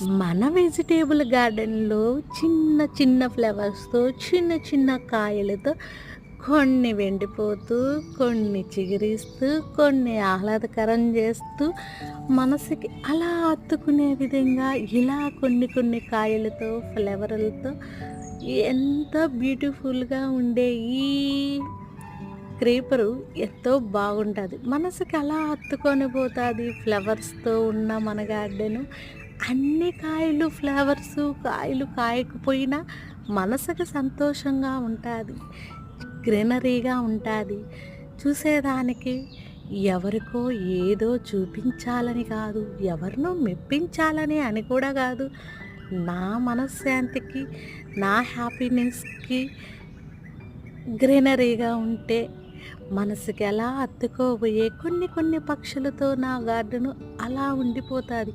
మన వెజిటేబుల్ గార్డెన్‌లో చిన్న చిన్న ఫ్లవర్స్‌తో, చిన్న చిన్న కాయలతో కొన్ని వెండిపోతూ, కొన్ని చిగురిస్తూ, కొన్ని ఆహ్లాదకరం చేస్తూ, మనసుకి అలా హత్తుకునే విధంగా ఇలా కొన్ని కొన్ని కాయలతో, ఫ్లవర్‌లతో ఎంత బ్యూటిఫుల్‌గా ఉండే ఈ క్రీపరు ఎంతో బాగుంటది. మనసుకి అలా హత్తుకొని పోతాది ఫ్లవర్స్‌తో ఉన్న మన గార్డెను. అన్ని కాయలు ఫ్లవర్సు, కాయలు కాయకపోయినా మనసుకి సంతోషంగా ఉంటాది. గ్రీనరీగా ఉంటాది. చూసేదానికి ఎవరికో ఏదో చూపించాలని కాదు, ఎవరినో మెప్పించాలని అని కూడా కాదు. నా మనశ్శాంతికి, నా హ్యాపీనెస్‌కి గ్రీనరీగా ఉంటే మనసుకి ఎలా హత్తుకోబోయే కొన్ని కొన్ని పక్షులతో నా గార్డెను అలా ఉండిపోతాది.